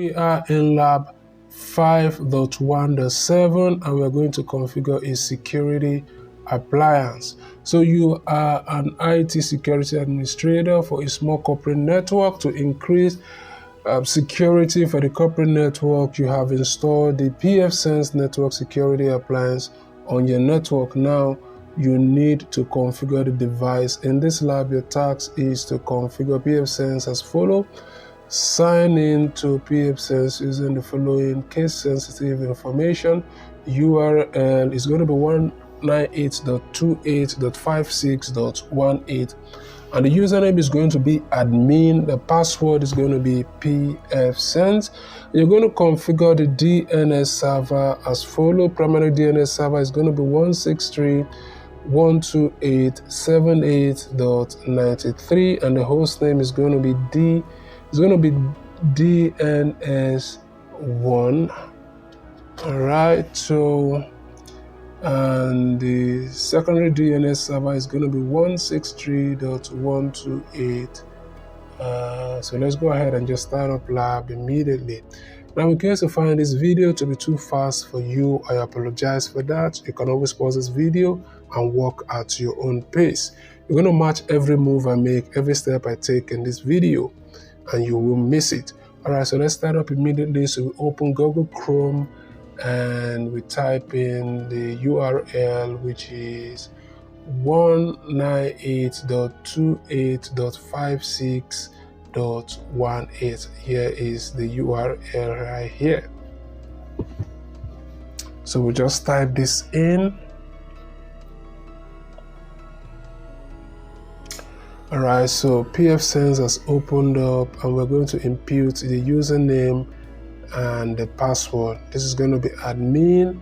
We are in lab 5.1.7 and we're going to configure a security appliance. So you are an IT security administrator for a small corporate network. To increase security for the corporate network, you have installed the pfSense network security appliance on your network. Now you need to configure the device. In this lab, your task is to configure pfSense as follows. Sign in to pfSense using the following case-sensitive information. URL is going to be 198.28.56.18 and the username is going to be admin. The password is going to be pfSense. You're going to configure the DNS server as follows. Primary DNS server is going to be 163.128.78.93 and the host name is going to be DNS1. All right, so and the secondary DNS server is going to be 163.128. So let's go ahead and just start up lab immediately. Now, in case you find this video to be too fast for you, I apologize for that. You can always pause this video and walk at your own pace. You're going to match every move I make, every step I take in this video, and you will miss it. All right, so let's start up immediately. So we open Google Chrome and we type in the URL, which is 198.28.56.18. Here is the URL right here. So we just type this in. All right, so pfSense has opened up and we're going to input the username and the password. This is going to be admin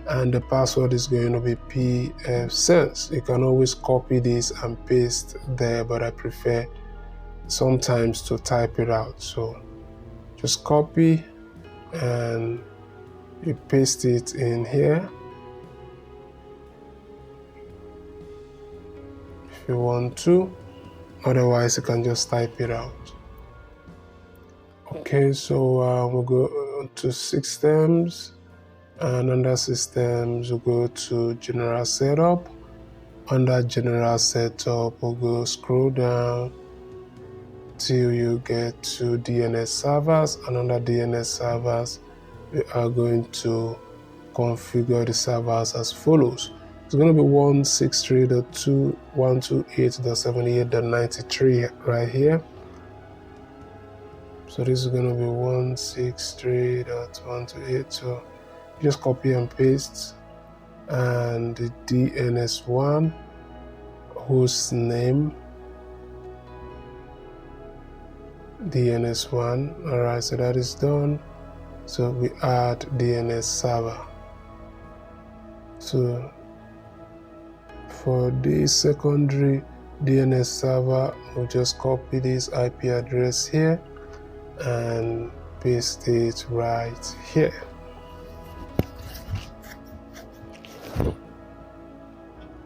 and the password is going to be pfSense. You can always copy this and paste there, but I prefer sometimes to type it out. So just copy and you paste it in here if you want to. Otherwise, you can just type it out. Okay, so we'll go to systems, and under systems, we'll go to general setup. Under general setup, we'll go scroll down till you get to DNS servers, and under DNS servers, we are going to configure the servers as follows. It's going to be 163.128.78.93 right here. So this is going to be 163.128. So just copy and paste, and the DNS1 host name, DNS1. All right, so that is done. So we add DNS server. So for the secondary DNS server, we'll just copy this IP address here and paste it right here.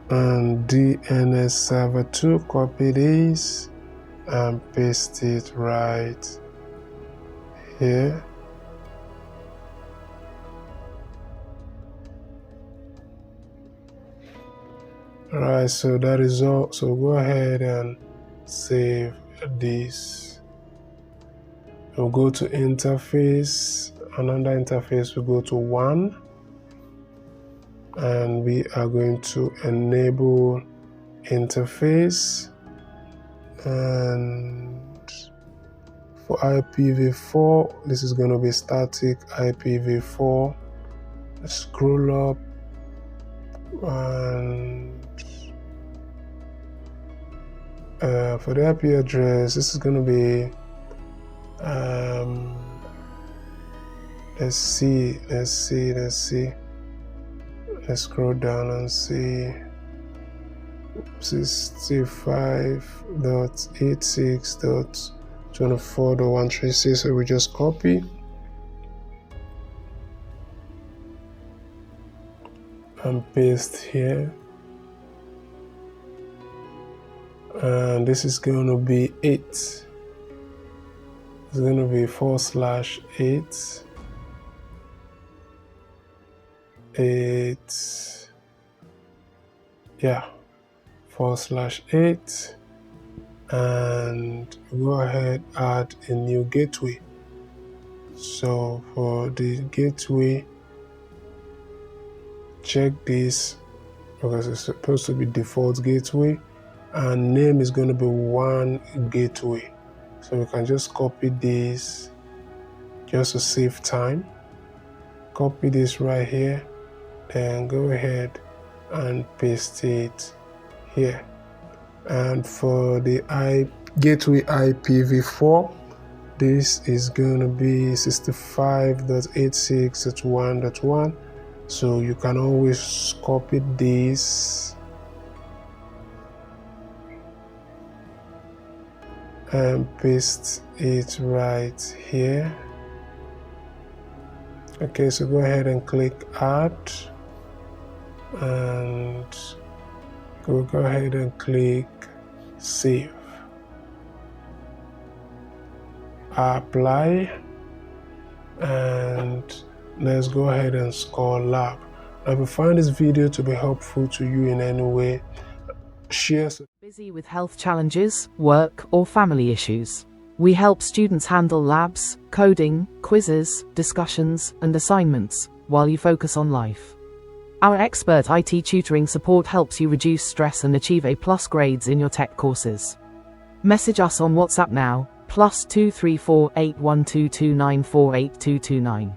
And DNS server 2, copy this and paste it right here. Alright, so that is all. So go ahead and save this. We'll go to interface, and under interface we'll go to 1, and we are going to enable interface, and for IPv4 this is going to be static IPv4. Scroll up and for the IP address, this is going to be let's scroll down and see 65.86.24.136. So we just copy and paste here, and this is going to be 8. It's going to be /8 yeah, /8, and go ahead, add a new gateway. So for the gateway, check this because it's supposed to be default gateway, and name is going to be one gateway. So we can just copy this just to save time. Copy this right here, then go ahead and paste it here. And for the gateway IPv4, this is going to be 65.86.1.1. So you can always copy this and paste it right here. Okay, so go ahead and click add, and go ahead and click save. Apply, and let's go ahead and score lab. Now, if you find this video to be helpful to you in any way, share. Busy with health challenges, work, or family issues? We help students handle labs, coding, quizzes, discussions, and assignments while you focus on life. Our expert IT tutoring support helps you reduce stress and achieve A+ grades in your tech courses. Message us on WhatsApp now, +234 8122948229.